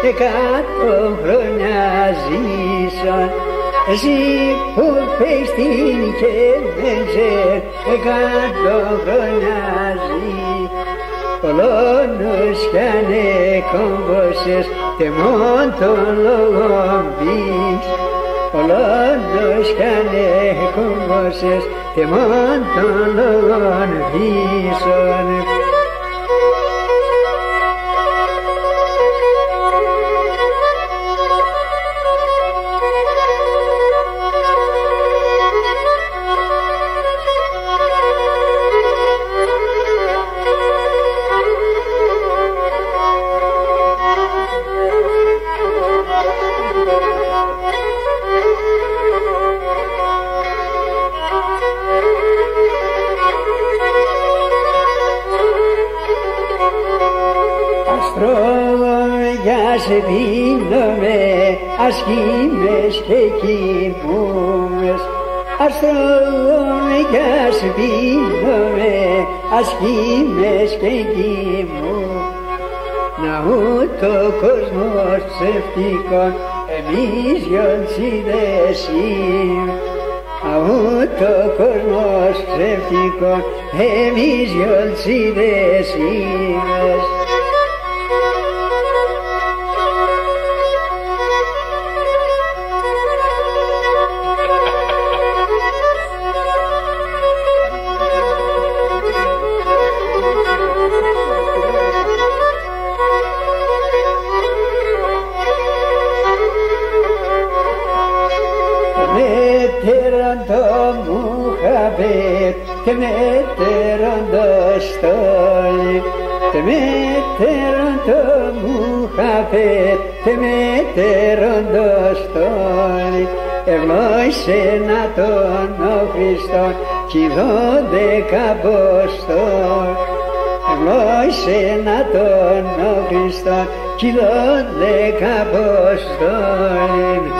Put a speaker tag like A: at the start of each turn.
A: 100 χρόνια ζήσαν. Εσύ που πες την και δεν ξέρεις 100 χρόνια ζει. Πολώνους κι ανεκόμπωσες και μόν των λόγων πεις. Πολώνους κι ανεκόμπωσες και μόν των λόγων πεις. Αστρολογιάς δίνομαι, ασχήμες και κοιμούμες. Αστρολογιάς δίνομαι, ασχήμες και κοιμούμες. Να ούτω κόσμος ψευτικών, εμείς γιοντσίδες είμαι. Να ούτω κόσμος ψευτικών, εμείς γιοντσίδες είμαι. Μετέραν το Μουχαμπέτ και μετέραν το στόλι. Και μετέραν το Μουχαμπέτ και μετέραν το στόλι. Ευλόγησε να τον ο Χριστόν κι 12 Αποστόλοι. Ευλόγησε να τον ο Χριστόν κι 12 Αποστόλοι.